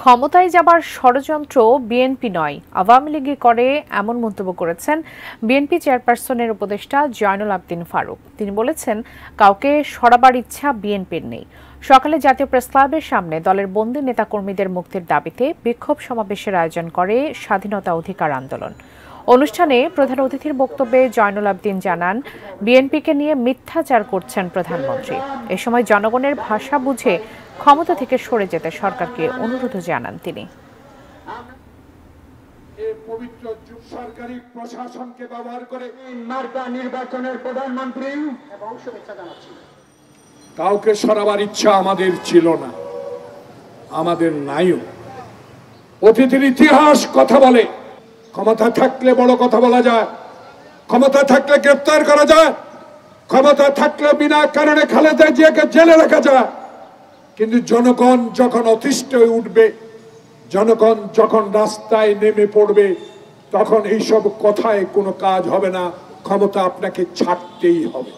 ক্ষমতায় যাবার ষড়যন্ত্র বিএনপি নয়, আওয়ামী লীগই করে, এমন মন্তব্য করেছেন বিএনপি চেয়ারপারসনের উপদেষ্টা জয়নুল আবদিন ফারুক। তিনি বলেছেন, কাউকে সরাবার ইচ্ছা বিএনপির নেই। সকালে জাতীয় প্রেসক্লাবের সামনে দলের বন্দী নেতাকর্মীদের মুক্তির দাবিতে বিক্ষোভ সমাবেশের আয়োজন করে স্বাধীনতা অধিকার আন্দোলন। অনুষ্ঠানে প্রধান অতিথির বক্তব্যে জয়নুল আবদিন জানান, বিএনপিকে নিয়ে মিথ্যাচার করছেন প্রধানমন্ত্রী। এ সময় জনগণের ভাষা বুঝে ক্ষমতা থেকে সরে যেতে সরকারকে অনুরোধ জানান তিনি। পবিত্র সরকারি প্রশাসনকে ব্যবহার করে মার্কা নির্বাচনের প্রধানমন্ত্রী এবং শুভেচ্ছা জানাচ্ছি। কাউকে সরাবার ইচ্ছা আমাদের ছিল না, আমাদের নাইও। অতীতের ইতিহাস কথা বলে, ক্ষমতা থাকলে বড় কথা বলা যায়, ক্ষমতা থাকলে গ্রেফতার করা যায়, ক্ষমতা থাকলে বিনা কারণে খালেদা জিয়াকে জেলে রাখা যায়। কিন্তু জনগণ যখন অতিষ্ঠ হয়ে উঠবে, জনগণ যখন রাস্তায় নেমে পড়বে, তখন এইসব কথায় কোনো কাজ হবে না, ক্ষমতা আপনাকে ছাড়তেই হবে।